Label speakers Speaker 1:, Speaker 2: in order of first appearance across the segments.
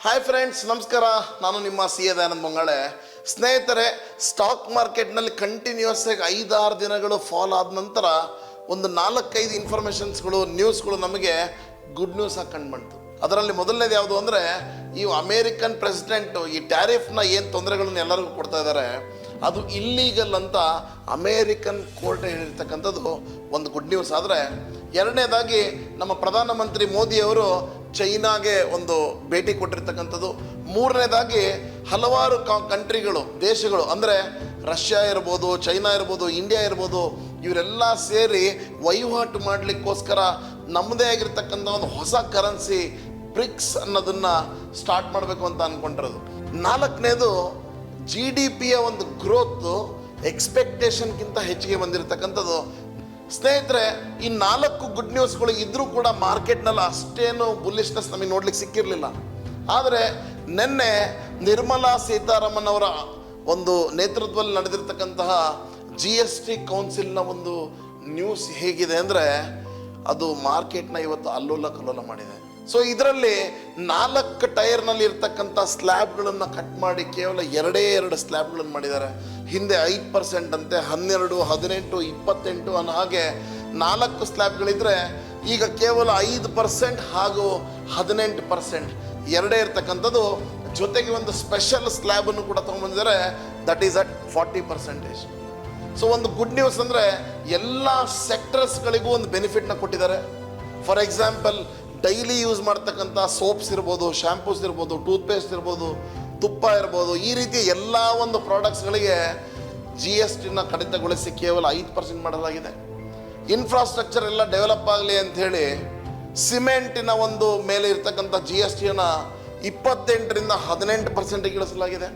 Speaker 1: Hi friends, ನಮಸ್ಕಾರ. ನಾನು ನಿಮ್ಮ ಸಿ ಎ ದಯಾನಂದ್ ಮಂಗಾಳೆ. ಸ್ನೇಹಿತರೆ, ಸ್ಟಾಕ್ ಮಾರ್ಕೆಟ್ನಲ್ಲಿ ಕಂಟಿನ್ಯೂಸ್ ಆಗಿ 5-6 ದಿನಗಳು ಫಾಲ್ ಆದ ನಂತರ ಒಂದು 4-5 ಇನ್ಫಾರ್ಮೇಷನ್ಸ್ಗಳು, ನ್ಯೂಸ್ಗಳು ನಮಗೆ ಗುಡ್ ನ್ಯೂಸ್ ಆಗಿ ಕಂಡು ಬಂತು. ಅದರಲ್ಲಿ ಮೊದಲನೇದು ಯಾವುದು ಅಂದರೆ, ಈ ಅಮೇರಿಕನ್ ಪ್ರೆಸಿಡೆಂಟು ಈ ಟ್ಯಾರಿಫ್ನ ಏನು ತೊಂದರೆಗಳನ್ನು ಎಲ್ಲರಿಗೂ ಕೊಡ್ತಾ ಇದ್ದಾರೆ, ಅದು ಇಲ್ಲೀಗಲ್ ಅಂತ ಅಮೇರಿಕನ್ ಕೋರ್ಟ್ ಹೇಳಿರ್ತಕ್ಕಂಥದ್ದು ಒಂದು ಗುಡ್ ನ್ಯೂಸ್. ಆದರೆ ಎರಡನೇದಾಗಿ ನಮ್ಮ ಪ್ರಧಾನಮಂತ್ರಿ ಮೋದಿಯವರು ಚೈನಾಗೆ ಒಂದು ಭೇಟಿ ಕೊಟ್ಟಿರ್ತಕ್ಕಂಥದ್ದು. ಮೂರನೇದಾಗಿ ಹಲವಾರು ಕಂಟ್ರಿಗಳು, ದೇಶಗಳು ಅಂದರೆ ರಷ್ಯಾ ಇರ್ಬೋದು, ಚೈನಾ ಇರ್ಬೋದು, ಇಂಡಿಯಾ ಇರ್ಬೋದು, ಇವರೆಲ್ಲ ಸೇರಿ ವಹಿವಾಟು ಮಾಡಲಿಕ್ಕೋಸ್ಕರ ನಮ್ಮದೇ ಆಗಿರ್ತಕ್ಕಂಥ ಒಂದು ಹೊಸ ಕರೆನ್ಸಿ ಬ್ರಿಕ್ಸ್ ಅನ್ನೋದನ್ನು ಸ್ಟಾರ್ಟ್ ಮಾಡಬೇಕು ಅಂತ ಅಂದ್ಕೊಂಡಿರೋದು. ನಾಲ್ಕನೇದು GDPಯ ಒಂದು ಗ್ರೋತ್ ಎಕ್ಸ್ಪೆಕ್ಟೇಷನ್ಗಿಂತ ಹೆಚ್ಚಿಗೆ ಬಂದಿರತಕ್ಕಂಥದ್ದು. ಸ್ನೇಹಿತರೆ, ಈ 4 ಗುಡ್ ನ್ಯೂಸ್ಗಳು ಇದ್ರೂ ಕೂಡ ಮಾರ್ಕೆಟ್ನಲ್ಲಿ ಅಷ್ಟೇನು ಬುಲ್ಲಿಶ್ನೆಸ್ ನಮಗೆ ನೋಡ್ಲಿಕ್ಕೆ ಸಿಕ್ಕಿರಲಿಲ್ಲ. ಆದರೆ ನಿನ್ನೆ ನಿರ್ಮಲಾ ಸೀತಾರಾಮನ್ ಅವರ ಒಂದು ನೇತೃತ್ವದಲ್ಲಿ ನಡೆದಿರ್ತಕ್ಕಂತಹ GST ಕೌನ್ಸಿಲ್ನ ಒಂದು ನ್ಯೂಸ್ ಹೇಗಿದೆ ಅಂದರೆ, ಅದು ಮಾರ್ಕೆಟ್ನ ಇವತ್ತು ಅಲ್ಲೋಲ ಕಲ್ಲೋಲ ಮಾಡಿದೆ. ಸೊ ಇದರಲ್ಲಿ 4 ಟೈರ್ನಲ್ಲಿ ಇರ್ತಕ್ಕಂಥ ಸ್ಲ್ಯಾಬ್ಗಳನ್ನು ಕಟ್ ಮಾಡಿ ಕೇವಲ 2 ಸ್ಲ್ಯಾಬ್ಗಳನ್ನು ಮಾಡಿದ್ದಾರೆ. ಹಿಂದೆ 5% ಅಂತೆ, 12, 18, 28 ಅನ್ನೋ ಹಾಗೆ 4 ಸ್ಲ್ಯಾಬ್ಗಳಿದ್ರೆ ಈಗ ಕೇವಲ 5% ಹಾಗೂ 18% ಎರಡೇ ಇರ್ತಕ್ಕಂಥದ್ದು. ಜೊತೆಗೆ ಒಂದು ಸ್ಪೆಷಲ್ ಸ್ಲ್ಯಾಬನ್ನು ಕೂಡ ತೊಗೊಂಡ್ಬಂದಿದ್ದಾರೆ, ದಟ್ ಈಸ್ ಅಟ್ 40%. ಸೊ ಒಂದು ಗುಡ್ ನ್ಯೂಸ್ ಅಂದರೆ ಎಲ್ಲ ಸೆಕ್ಟರ್ಸ್ಗಳಿಗೂ ಒಂದು ಬೆನಿಫಿಟ್ನ ಕೊಟ್ಟಿದ್ದಾರೆ. ಫಾರ್ ಎಕ್ಸಾಂಪಲ್, ಡೈಲಿ ಯೂಸ್ ಮಾಡ್ತಕ್ಕಂಥ ಸೋಪ್ಸ್ ಇರ್ಬೋದು, ಶ್ಯಾಂಪೂಸ್ ಇರ್ಬೋದು, ಟೂತ್ಪೇಸ್ಟ್ ಇರ್ಬೋದು, ತುಪ್ಪ ಇರ್ಬೋದು, ಈ ರೀತಿ ಎಲ್ಲ ಒಂದು ಪ್ರಾಡಕ್ಟ್ಸ್ಗಳಿಗೆ GSTನ ಕಡಿತಗೊಳಿಸಿ ಕೇವಲ 5% ಮಾಡಲಾಗಿದೆ. ಇನ್ಫ್ರಾಸ್ಟ್ರಕ್ಚರ್ ಎಲ್ಲ ಡೆವಲಪ್ ಆಗಲಿ ಅಂಥೇಳಿ ಸಿಮೆಂಟಿನ ಒಂದು ಮೇಲೆ ಇರ್ತಕ್ಕಂಥ GSTನ 28ರಿಂದ 18% ಇಳಿಸಲಾಗಿದೆ.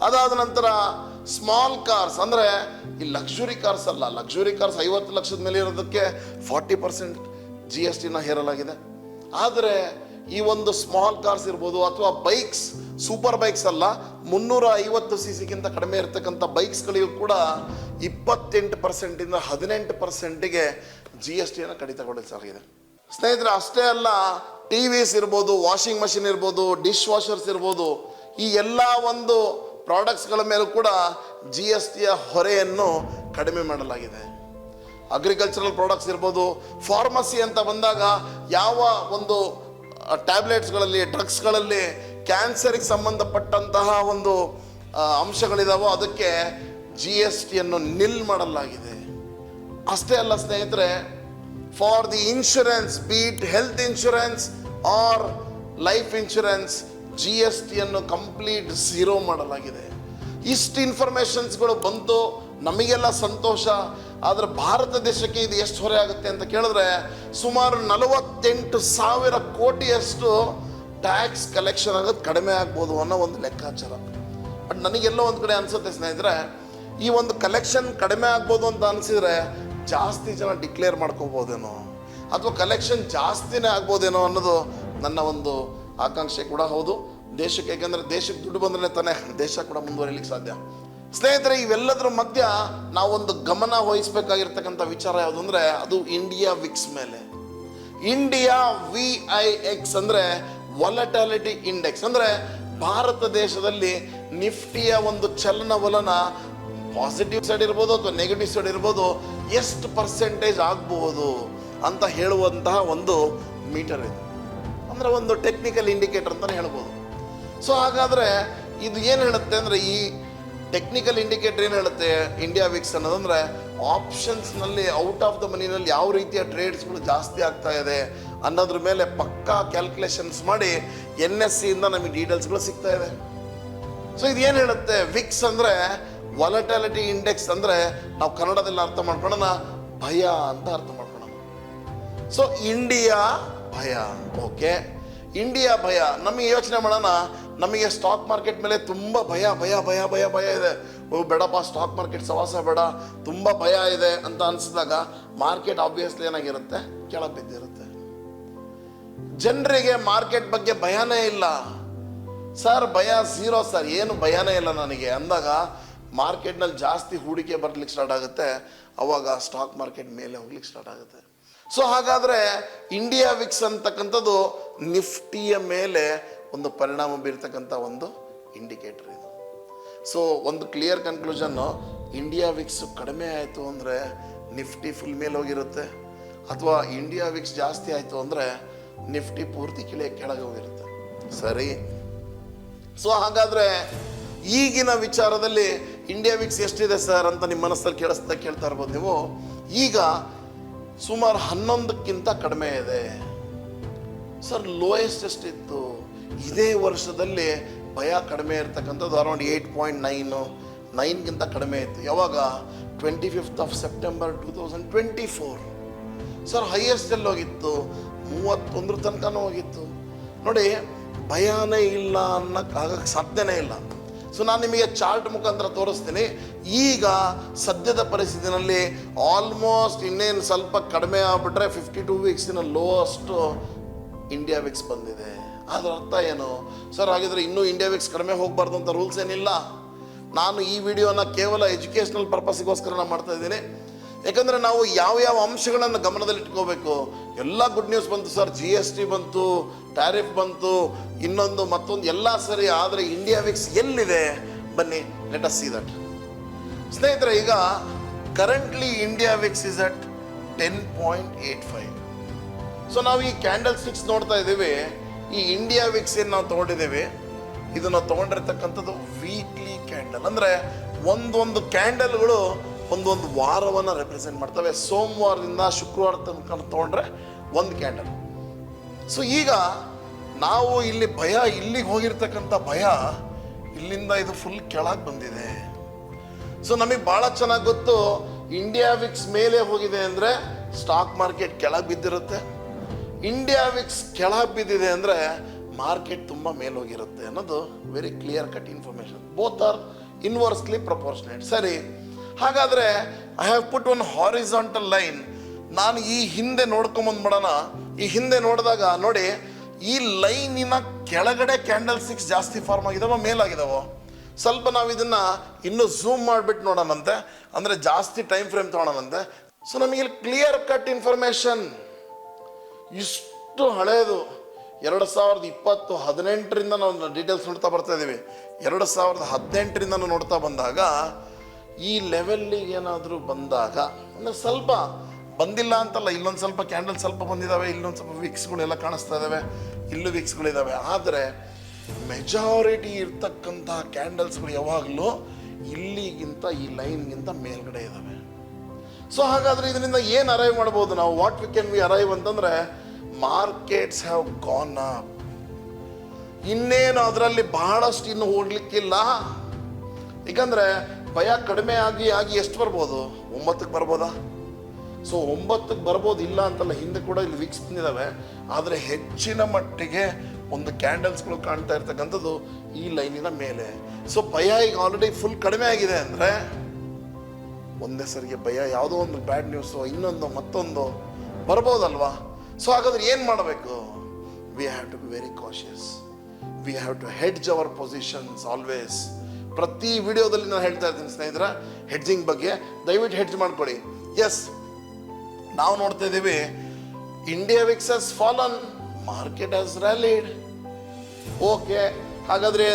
Speaker 1: ಅದಾದ ನಂತರ ಸ್ಮಾಲ್ ಕಾರ್ಸ್ ಅಂದರೆ ಈ ಲಕ್ಸುರಿ ಕಾರ್ಸ್ ಅಲ್ಲ, ಲಕ್ಸುರಿ ಕಾರ್ಸ್ 50 ಲಕ್ಷದ ಮೇಲೆ ಇರೋದಕ್ಕೆ 40% GSTನ ಹೇರಲಾಗಿದೆ. ಆದರೆ ಈ ಒಂದು ಸ್ಮಾಲ್ ಕಾರ್ಸ್ ಇರ್ಬೋದು ಅಥವಾ ಬೈಕ್ಸ್, ಸೂಪರ್ ಬೈಕ್ಸ್ ಅಲ್ಲ, 350 cc ಕಡಿಮೆ ಇರತಕ್ಕಂಥ ಬೈಕ್ಸ್ಗಳಿಗೂ ಕೂಡ 28%ಇಂದ 18%ಗೆ GSTನ ಕಡಿತಗೊಳಿಸಲಾಗಿದೆ. ಸ್ನೇಹಿತರೆ, ಅಷ್ಟೇ ಅಲ್ಲ, TVs ಇರ್ಬೋದು, ವಾಷಿಂಗ್ ಮಷಿನ್ ಇರ್ಬೋದು, ಡಿಶ್ ವಾಷರ್ಸ್ ಇರ್ಬೋದು, ಈ ಎಲ್ಲ ಒಂದು ಪ್ರಾಡಕ್ಟ್ಸ್ಗಳ ಮೇಲೂ ಕೂಡ GSTಯ ಹೊರೆಯನ್ನು ಕಡಿಮೆ ಮಾಡಲಾಗಿದೆ. ಅಗ್ರಿಕಲ್ಚರಲ್ ಪ್ರಾಡಕ್ಟ್ಸ್ ಇರ್ಬೋದು, ಫಾರ್ಮಸಿ ಅಂತ ಬಂದಾಗ ಯಾವ ಒಂದು ಟ್ಯಾಬ್ಲೆಟ್ಸ್ಗಳಲ್ಲಿ, ಡ್ರಗ್ಸ್ಗಳಲ್ಲಿ ಕ್ಯಾನ್ಸರಿಗೆ ಸಂಬಂಧಪಟ್ಟಂತಹ ಒಂದು ಅಂಶಗಳಿದಾವೋ ಅದಕ್ಕೆ GSTಯನ್ನು ನಿಲ್ ಮಾಡಲಾಗಿದೆ. ಅಷ್ಟೇ ಅಲ್ಲ ಸ್ನೇಹಿತರೆ, for the insurance, be it health insurance or life insurance, GSTಯನ್ನು ಕಂಪ್ಲೀಟ್ ಝೀರೋ ಮಾಡಲಾಗಿದೆ. ಇಷ್ಟು ಇನ್ಫಾರ್ಮೇಷನ್ಸ್ಗಳು ಬಂತು, ನಮಗೆಲ್ಲ ಸಂತೋಷ. ಆದರೆ ಭಾರತ ದೇಶಕ್ಕೆ ಇದು ಎಷ್ಟು ಹೊರೆ ಆಗುತ್ತೆ ಅಂತ ಕೇಳಿದ್ರೆ, ಸುಮಾರು 48,000 ಕೋಟಿಯಷ್ಟು ಟ್ಯಾಕ್ಸ್ ಕಲೆಕ್ಷನ್ ಆಗೋದು ಕಡಿಮೆ ಆಗ್ಬೋದು ಅನ್ನೋ ಒಂದು ಲೆಕ್ಕಾಚಾರ. ಬಟ್ ನನಗೆಲ್ಲೋ ಒಂದು ಕಡೆ ಅನಿಸುತ್ತೆ ಸ್ನೇಹಿತರೆ, ಈ ಒಂದು ಕಲೆಕ್ಷನ್ ಕಡಿಮೆ ಆಗ್ಬೋದು ಅಂತ ಅನಿಸಿದರೆ ಜಾಸ್ತಿ ಜನ ಡಿಕ್ಲೇರ್ ಮಾಡ್ಕೋಬೋದೇನೋ, ಅಥವಾ ಕಲೆಕ್ಷನ್ ಜಾಸ್ತಿನೇ ಆಗ್ಬೋದೇನೋ ಅನ್ನೋದು ನನ್ನ ಒಂದು ಆಕಾಂಕ್ಷೆ ಕೂಡ ಹೌದು ದೇಶಕ್ಕೆ. ಯಾಕೆಂದರೆ ದೇಶಕ್ಕೆ ದುಡ್ಡು ಬಂದ್ರೆ ತಾನೇ ದೇಶ ಕೂಡ ಮುಂದುವರಿಲಿಕ್ಕೆ ಸಾಧ್ಯ. ಸ್ನೇಹಿತರೆ, ಇವೆಲ್ಲದರ ಮಧ್ಯ ನಾವೊಂದು ಗಮನ ವಹಿಸಬೇಕಾಗಿರ್ತಕ್ಕಂಥ ವಿಚಾರ ಯಾವುದು ಅಂದರೆ, ಅದು ಇಂಡಿಯಾ ವಿಕ್ಸ್ ಮೇಲೆ. ಇಂಡಿಯಾ VIX ಅಂದರೆ ವಾಲಟಾಲಿಟಿ ಇಂಡೆಕ್ಸ್, ಅಂದರೆ ಭಾರತ ದೇಶದಲ್ಲಿ ನಿಫ್ಟಿಯ ಒಂದು ಚಲನವಲನ ಪಾಸಿಟಿವ್ ಸೈಡ್ ಇರ್ಬೋದು ಅಥವಾ ನೆಗೆಟಿವ್ ಸೈಡ್ ಇರ್ಬೋದು, ಎಷ್ಟು ಪರ್ಸೆಂಟೇಜ್ ಆಗ್ಬೋದು ಅಂತ ಹೇಳುವಂತಹ ಒಂದು ಮೀಟರ್ ಇದೆ. ಅಂದರೆ ಒಂದು ಟೆಕ್ನಿಕಲ್ ಇಂಡಿಕೇಟರ್ ಅಂತಲೇ ಹೇಳ್ಬೋದು. ಸೊ ಹಾಗಾದರೆ ಇದು ಏನು ಹೇಳುತ್ತೆ ಅಂದರೆ, ಈ ಟೆಕ್ನಿಕಲ್ ಇಂಡಿಕೇಟರ್ ಏನು ಹೇಳುತ್ತೆ ಇಂಡಿಯಾ ವಿಕ್ಸ್ ಅನ್ನೋದಂದರೆ, ಆಪ್ಷನ್ಸ್ನಲ್ಲಿ ಔಟ್ ಆಫ್ ದ ಮನಿನಲ್ಲಿ ಯಾವ ರೀತಿಯ ಟ್ರೇಡ್ಸ್ಗಳು ಜಾಸ್ತಿ ಆಗ್ತಾ ಇದೆ ಅನ್ನೋದ್ರ ಮೇಲೆ ಪಕ್ಕಾ ಕ್ಯಾಲ್ಕುಲೇಷನ್ಸ್ ಮಾಡಿ NSEಯಿಂದ ನಮಗೆ ಡೀಟೇಲ್ಸ್ಗಳು ಸಿಗ್ತಾ ಇದೆ. ಸೊ ಇದು ಏನು ಹೇಳುತ್ತೆ, ವಿಕ್ಸ್ ಅಂದರೆ ವಾಲಟಾಲಿಟಿ ಇಂಡೆಕ್ಸ್, ಅಂದರೆ ನಾವು ಕನ್ನಡದಲ್ಲಿ ಅರ್ಥ ಮಾಡ್ಕೊಳ್ಳೋಣ, ಭಯ ಅಂತ ಅರ್ಥ ಮಾಡ್ಕೊಳ್ಳೋಣ. ಸೊ ಇಂಡಿಯಾ ಭಯ, ಓಕೆ, ಇಂಡಿಯಾ ಭಯ. ನಮಗೆ ಯೋಚನೆ ಮಾಡೋಣ, ನಮಗೆ ಸ್ಟಾಕ್ ಮಾರ್ಕೆಟ್ ಮೇಲೆ ತುಂಬ ಭಯ ಭಯ ಭಯ ಭಯ ಭಯ ಇದೆ, ಬೇಡಪ್ಪ ಸ್ಟಾಕ್ ಮಾರ್ಕೆಟ್ ಸವಾಸ ಬೇಡ, ತುಂಬ ಭಯ ಇದೆ ಅಂತ ಅನಿಸಿದಾಗ ಮಾರ್ಕೆಟ್ ಆಬ್ವಿಯಸ್ಲಿ ಏನಾಗಿರುತ್ತೆ, ಕೆಳಗೆ ಬಿದ್ದಿರುತ್ತೆ. ಜನರಿಗೆ ಮಾರ್ಕೆಟ್ ಬಗ್ಗೆ ಭಯನೇ ಇಲ್ಲ. ಸರ್ ಭಯ ಝೀರೋ ಸರ್, ಏನು ಭಯನೇ ಇಲ್ಲ ನನಗೆ ಅಂದಾಗ ಮಾರ್ಕೆಟ್ನಲ್ಲಿ ಜಾಸ್ತಿ ಹೂಡಿಕೆ ಬರ್ಲಿಕ್ಕೆ ಸ್ಟಾರ್ಟ್ ಆಗುತ್ತೆ. ಅವಾಗ ಸ್ಟಾಕ್ ಮಾರ್ಕೆಟ್ ಮೇಲೆ ಹೋಗ್ಲಿಕ್ಕೆ ಸ್ಟಾರ್ಟ್ ಆಗುತ್ತೆ. ಸೊ ಹಾಗಾದರೆ ಇಂಡಿಯಾ ವಿಕ್ಸ್ ಅಂತಕ್ಕಂಥದ್ದು ನಿಫ್ಟಿಯ ಮೇಲೆ ಒಂದು ಪರಿಣಾಮ ಬೀರ್ತಕ್ಕಂಥ ಒಂದು ಇಂಡಿಕೇಟರ್ ಇದು. ಸೊ ಒಂದು ಕ್ಲಿಯರ್ ಕನ್ಕ್ಲೂಷನ್ನು, ಇಂಡಿಯಾ ವಿಕ್ಸ್ ಕಡಿಮೆ ಆಯಿತು ಅಂದರೆ ನಿಫ್ಟಿ ಫುಲ್ ಮೇಲೆ ಹೋಗಿರುತ್ತೆ, ಅಥವಾ ಇಂಡಿಯಾ ವಿಕ್ಸ್ ಜಾಸ್ತಿ ಆಯಿತು ಅಂದರೆ ನಿಫ್ಟಿ ಪೂರ್ತಿ ಕೆಳಗೆ ಹೋಗಿರುತ್ತೆ. ಸರಿ, ಸೊ ಹಾಗಾದರೆ ಈಗಿನ ವಿಚಾರದಲ್ಲಿ ಇಂಡಿಯಾ ವಿಕ್ಸ್ ಎಷ್ಟಿದೆ ಸರ್ ಅಂತ ನಿಮ್ಮ ಮನಸ್ಸಲ್ಲಿ ಕೇಳ್ತಾ ಇರ್ಬೋದು ನೀವು. ಈಗ ಸುಮಾರು 11ಕ್ಕಿಂತ ಕಡಿಮೆ ಇದೆ ಸರ್. ಲೋಯೆಸ್ಟ್ ಎಷ್ಟಿತ್ತು? ಇದೇ ವರ್ಷದಲ್ಲಿ ಭಯ ಕಡಿಮೆ ಇರ್ತಕ್ಕಂಥದ್ದು ಅರೌಂಡ್ 8.9ಗಿಂತ ಕಡಿಮೆ ಇತ್ತು. ಯಾವಾಗ? 25 ಸೆಪ್ಟೆಂಬರ್ 2024 ಸರ್. ಹೈಯೆಸ್ಟ್ ಎಲ್ಲಿ ಹೋಗಿತ್ತು? 31 ತನಕನೂ ಹೋಗಿತ್ತು. ನೋಡಿ, ಭಯನೇ ಇಲ್ಲ ಆಗಕ್ಕೆ ಸಾಧ್ಯನೇ ಇಲ್ಲ. ಸೊ ನಾನು ನಿಮಗೆ ಚಾರ್ಟ್ ಮುಖಾಂತರ ತೋರಿಸ್ತೀನಿ. ಈಗ ಸದ್ಯದ ಪರಿಸ್ಥಿತಿನಲ್ಲಿ ಆಲ್ಮೋಸ್ಟ್ ಇನ್ನೇನು ಸ್ವಲ್ಪ ಕಡಿಮೆ ಆಗಿಬಿಟ್ರೆ 52 ವೀಕ್ಸಿನ ಲೋಯೆಸ್ಟ್ ಇಂಡಿಯಾ ವಿಕ್ಸ್ ಬಂದಿದೆ. ಅದರ ಅರ್ಥ ಏನು ಸರ್? ಹಾಗಿದ್ರೆ ಇನ್ನೂ ಇಂಡಿಯಾ ವಿಕ್ಸ್ ಕಡಿಮೆ ಹೋಗಬಾರ್ದು ಅಂತ ರೂಲ್ಸ್ ಏನಿಲ್ಲ. ನಾನು ಈ ವಿಡಿಯೋನ ಕೇವಲ ಎಜುಕೇಷನಲ್ ಪರ್ಪಸ್ಗೋಸ್ಕರ ನಾನು ಮಾಡ್ತಾ ಇದ್ದೀನಿ. ಯಾಕಂದರೆ ನಾವು ಯಾವ ಅಂಶಗಳನ್ನು ಗಮನದಲ್ಲಿ ಇಟ್ಕೋಬೇಕು. ಎಲ್ಲ ಗುಡ್ ನ್ಯೂಸ್ ಬಂತು ಸರ್, GST ಬಂತು, ಟ್ಯಾರಿಫ್ ಬಂತು, ಇನ್ನೊಂದು ಮತ್ತೊಂದು ಎಲ್ಲ ಸರಿ. ಆದರೆ ಇಂಡಿಯಾ ವಿಕ್ಸ್ ಎಲ್ಲಿದೆ? ಬನ್ನಿ, ಲೆಟ್ ಅಸ್ ಸೀ ದಟ್. ಸ್ನೇಹಿತರೆ, ಈಗ currently India VIX is at 10.85. So ನಾವು ಈ ಕ್ಯಾಂಡಲ್ ಸ್ಟಿಕ್ಸ್ ನೋಡ್ತಾ ಇದ್ದೀವಿ. ಈ ಇಂಡಿಯಾ ವಿಕ್ಸ್ ಏನು ನಾವು ತೊಗೊಂಡಿದ್ದೀವಿ, ಇದನ್ನು ತೊಗೊಂಡಿರ್ತಕ್ಕಂಥದ್ದು ವೀಕ್ಲಿ ಕ್ಯಾಂಡಲ್. ಅಂದರೆ ಒಂದೊಂದು ಕ್ಯಾಂಡಲ್ಗಳು ಒಂದೊಂದು ವಾರವನ್ನು ರೆಪ್ರೆಸೆಂಟ್ ಮಾಡ್ತವೆ. ಸೋಮವಾರದಿಂದ ಶುಕ್ರವಾರ ತನಕ ತೊಗೊಂಡ್ರೆ ಒಂದು ಕ್ಯಾಂಡಲ್. ಸೊ ಈಗ ನಾವು ಇಲ್ಲಿ ಭಯ, ಇಲ್ಲಿಗೆ ಹೋಗಿರ್ತಕ್ಕಂಥ ಭಯ ಇಲ್ಲಿಂದ ಇದು ಫುಲ್ ಕೆಳಗೆ ಬಂದಿದೆ. ಸೊ ನಮಗೆ ಭಾಳ ಚೆನ್ನಾಗಿ ಗೊತ್ತು, ಇಂಡಿಯಾ ವಿಕ್ಸ್ ಮೇಲೆ ಹೋಗಿದೆ ಅಂದರೆ ಸ್ಟಾಕ್ ಮಾರ್ಕೆಟ್ ಕೆಳಗೆ ಬಿದ್ದಿರುತ್ತೆ. ಇಂಡಿಯಾ ವಿಕ್ಸ್ ಕೆಳಗೆ ಬಿದ್ದಿದೆ ಅಂದರೆ ಮಾರ್ಕೆಟ್ ತುಂಬ ಮೇಲೋಗಿರುತ್ತೆ ಅನ್ನೋದು very clear cut information. Both are inversely proportionate. ಸರಿ, ಹಾಗಾದರೆ I have put one horizontal line. ನಾನು ಈ ಹಿಂದೆ ನೋಡ್ಕೊಂಬಂದ್ಬಿಡೋಣ. ಈ ಹಿಂದೆ ನೋಡಿದಾಗ ನೋಡಿ, ಈ ಲೈನಿನ ಕೆಳಗಡೆ ಕ್ಯಾಂಡಲ್ ಸ್ಟಿಕ್ಸ್ ಜಾಸ್ತಿ ಫಾರ್ಮ್ ಆಗಿದಾವ, ಮೇಲಾಗಿದಾವೋ? ಸ್ವಲ್ಪ ನಾವು ಇದನ್ನು ಇನ್ನೂ ಝೂಮ್ ಮಾಡಿಬಿಟ್ಟು ನೋಡೋಣಂತೆ, ಅಂದರೆ ಜಾಸ್ತಿ ಟೈಮ್ ಫ್ರೇಮ್ ತೊಗೊಳೋಣಂತೆ. ಸೊ ನಮಗೆ ಕ್ಲಿಯರ್ ಕಟ್ ಇನ್ಫಾರ್ಮೇಷನ್. ಇಷ್ಟು ಹಳೆಯದು 2018ರಿಂದ ನಾವು ಡೀಟೇಲ್ಸ್ ನೋಡ್ತಾ ಬರ್ತಾ ಇದ್ದೀವಿ. 2018ರಿಂದ ನೋಡ್ತಾ ಬಂದಾಗ ಈ ಲೆವೆಲ್ಲಿಗೆ ಏನಾದರೂ ಬಂದಾಗ, ಅಂದರೆ ಸ್ವಲ್ಪ ಬಂದಿಲ್ಲ ಅಂತಲ್ಲ, ಇಲ್ಲೊಂದು ಸ್ವಲ್ಪ ಕ್ಯಾಂಡಲ್ ಸ್ವಲ್ಪ ಬಂದಿದ್ದಾವೆ, ಇಲ್ಲೊಂದು ಸ್ವಲ್ಪ ವಿಕ್ಸ್ಗಳೆಲ್ಲ ಕಾಣಿಸ್ತಾ ಇದ್ದಾವೆ, ಇಲ್ಲೂ ವಿಕ್ಸ್ಗಳಿದ್ದಾವೆ. ಆದರೆ ಮೆಜಾರಿಟಿ ಇರ್ತಕ್ಕಂಥ ಕ್ಯಾಂಡಲ್ಸ್ಗಳು ಯಾವಾಗಲೂ ಇಲ್ಲಿಗಿಂತ ಈ ಲೈನ್ಗಿಂತ ಮೇಲ್ಗಡೆ ಇದ್ದಾವೆ. ಸೊ ಹಾಗಾದರೆ ಇದರಿಂದ ಏನು ಅರೈವ್ ಮಾಡ್ಬೋದು ನಾವು? What we can we arrive ಅಂತಂದರೆ, ಮಾರ್ಕೆಟ್ಸ್ ಹ್ಯಾವ್ ಗಾನ್ ಅಪ್. ಇನ್ನೇನು ಅದರಲ್ಲಿ ಬಹಳಷ್ಟು ಇನ್ನು ಹೋಗ್ಲಿಕ್ಕಿಲ್ಲ. ಯಾಕಂದರೆ ಭಯ ಕಡಿಮೆ ಆಗಿ ಎಷ್ಟು ಬರ್ಬೋದು? 9ಕ್ಕೆ ಬರ್ಬೋದಾ? ಸೊ 9ಕ್ಕೆ ಬರ್ಬೋದು, ಇಲ್ಲ ಅಂತಲ್ಲ. ಹಿಂದೆ ಕೂಡ ಇಲ್ಲಿ ವಿಕ್ಸ್ ಬಂದಿದ್ದಾವೆ. ಆದರೆ ಹೆಚ್ಚಿನ ಮಟ್ಟಿಗೆ ಒಂದು ಕ್ಯಾಂಡಲ್ಸ್ಗಳು ಕಾಣ್ತಾ ಇರ್ತಕ್ಕಂಥದ್ದು ಈ ಲೈನಿನ ಮೇಲೆ. ಸೊ ಭಯ ಈಗ ಆಲ್ರೆಡಿ ಫುಲ್ ಕಡಿಮೆ ಆಗಿದೆ ಅಂದರೆ ಒಂದೇ ಸರಿಗೆ ಭಯ, ಯಾವುದೋ ಒಂದು ಬ್ಯಾಡ್ ನ್ಯೂಸು, ಇನ್ನೊಂದು ಮತ್ತೊಂದು ಬರ್ಬೋದಲ್ವಾ? ಸೊ ಹಾಗಾದ್ರೆ ಏನು ಮಾಡಬೇಕು? We have to be very cautious. We have to hedge our positions always. ಪ್ರತಿ ವಿಡಿಯೋದಲ್ಲಿ ನಾನು ಹೇಳ್ತಾ ಇರ್ತೀನಿ ಸ್ನೇಹಿತರೆ, ಹೆಡ್ಜಿಂಗ್ ಬಗ್ಗೆ ದಯವಿಟ್ಟು ಹೆಡ್ಜ್ ಮಾಡ್ಕೊಳ್ಳಿ. ಎಸ್, ನಾವು ನೋಡ್ತಾ ಇದ್ದೀವಿ, India Vicks has fallen, market has rallied. Okay, ಹಾಗಾದರೆ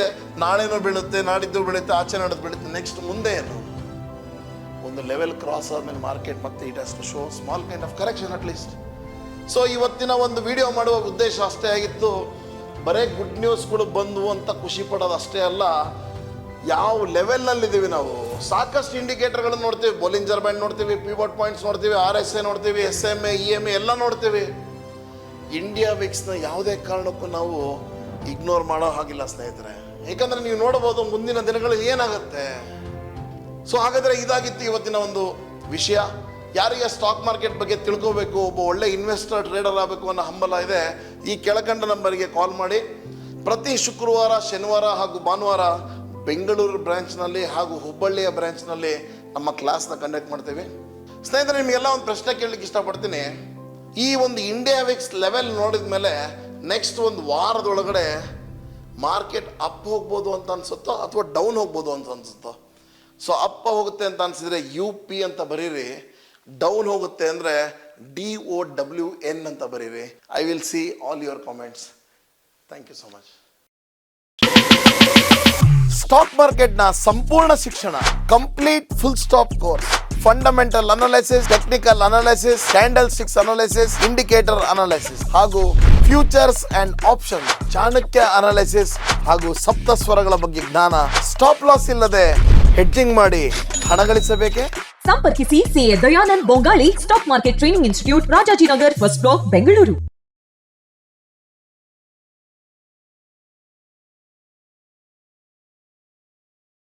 Speaker 1: ನಾಳೆನೂ ಬೀಳುತ್ತೆ, ನಾಡಿದ್ದು ಬೀಳುತ್ತೆ, ಆಚೆ ನಾಡಿದ್ದು ಬೀಳುತ್ತೆ. ನೆಕ್ಸ್ಟ್ ಮುಂದೆ ಏನು? ಒಂದು ಲೆವೆಲ್ ಕ್ರಾಸ್ ಆದಮೇಲೆ ಮಾರ್ಕೆಟ್ ಮತ್ತೆ it has to show small kind of correction at least. So ಇವತ್ತಿನ ಒಂದು ವಿಡಿಯೋ ಮಾಡುವ ಉದ್ದೇಶ ಅಷ್ಟೇ ಆಗಿತ್ತು. ಬರೀ ಗುಡ್ ನ್ಯೂಸ್ಗಳು ಬಂದವು ಅಂತ ಖುಷಿ ಪಡೋದು ಅಷ್ಟೇ ಅಲ್ಲ, ಯಾವ ಲೆವೆಲ್ನಲ್ಲಿದ್ದೀವಿ ನಾವು. ಸಾಕಷ್ಟು ಇಂಡಿಕೇಟರ್ಗಳನ್ನು ನೋಡ್ತೀವಿ. ಬೊಲಿಂಜರ್ ಬ್ಯಾಂಡ್ ನೋಡ್ತೀವಿ, ಪಿವೋಟ್ ಪಾಯಿಂಟ್ಸ್ ನೋಡ್ತೀವಿ, RSI ನೋಡ್ತೀವಿ, SMA, EMA ಎಲ್ಲ ನೋಡ್ತೀವಿ. ಇಂಡಿಯಾ ವಿಕ್ಸ್ನ ಯಾವುದೇ ಕಾರಣಕ್ಕೂ ನಾವು ಇಗ್ನೋರ್ ಮಾಡೋ ಹಾಗಿಲ್ಲ ಸ್ನೇಹಿತರೆ. ಯಾಕಂದರೆ ನೀವು ನೋಡ್ಬೋದು ಮುಂದಿನ ದಿನಗಳಲ್ಲಿ ಏನಾಗುತ್ತೆ. ಸೊ ಹಾಗಾದರೆ ಇದಾಗಿತ್ತು ಇವತ್ತಿನ ಒಂದು ವಿಷಯ. ಯಾರಿಗೆ ಸ್ಟಾಕ್ ಮಾರ್ಕೆಟ್ ಬಗ್ಗೆ ತಿಳ್ಕೋಬೇಕು, ಒಬ್ಬ ಒಳ್ಳೆ ಇನ್ವೆಸ್ಟರ್ ಟ್ರೇಡರ್ ಆಗಬೇಕು ಅನ್ನೋ ಹಂಬಲ ಇದೆ, ಈ ಕೆಳಕಂಡ ನಂಬರಿಗೆ ಕಾಲ್ ಮಾಡಿ. ಪ್ರತಿ ಶುಕ್ರವಾರ, ಶನಿವಾರ ಹಾಗೂ ಭಾನುವಾರ ಬೆಂಗಳೂರು ಬ್ರಾಂಚ್ನಲ್ಲಿ ಹಾಗೂ ಹುಬ್ಬಳ್ಳಿಯ ಬ್ರಾಂಚ್ನಲ್ಲಿ ನಮ್ಮ ಕ್ಲಾಸ್ನ ಕಂಡಕ್ಟ್ ಮಾಡ್ತೀವಿ. ಸ್ನೇಹಿತರೆ, ನಿಮಗೆಲ್ಲ ಒಂದು ಪ್ರಶ್ನೆ ಕೇಳಲಿಕ್ಕೆ ಇಷ್ಟಪಡ್ತೀನಿ. ಈ ಒಂದು ಇಂಡಿಯಾ ವಿಕ್ಸ್ ಲೆವೆಲ್ ನೋಡಿದ ಮೇಲೆ ನೆಕ್ಸ್ಟ್ ಒಂದು ವಾರದೊಳಗಡೆ ಮಾರ್ಕೆಟ್ ಅಪ್ ಹೋಗ್ಬೋದು ಅಂತ ಅನ್ಸುತ್ತೋ ಅಥವಾ ಡೌನ್ ಹೋಗ್ಬೋದು ಅಂತ ಅನ್ಸುತ್ತೋ? ಸೊ ಅಪ್ ಹೋಗುತ್ತೆ ಅಂತ ಅನಿಸಿದರೆ UP ಅಂತ ಬರೀರಿ, ಡೌನ್ ಹೋಗುತ್ತೆ ಅಂದರೆ DOWN ಅಂತ ಬರೀರಿ. I will see all your comments. Thank you so much. Stock ಮಾರ್ಕೆಟ್ನ ಸಂಪೂರ್ಣ ಶಿಕ್ಷಣ, complete full stop course, fundamental analysis, technical analysis, candle sticks analysis, indicator analysis ಹಾಗೂ futures and option, Chanakya analysis ಹಾಗೂ ಸಪ್ತ ಸ್ವರಗಳ ಬಗ್ಗೆ ಜ್ಞಾನ. ಸ್ಟಾಪ್ ಲಾಸ್ ಇಲ್ಲದೆ ಹೆಡ್ಜಿಂಗ್ ಮಾಡಿ ಹಣ ಗಳಿಸಬೇಕೆ?
Speaker 2: ಸಂಪರ್ಕಿಸಿ CA Dayanand Bongali, stock market training institute, Rajajinagar, first block, Bengaluru.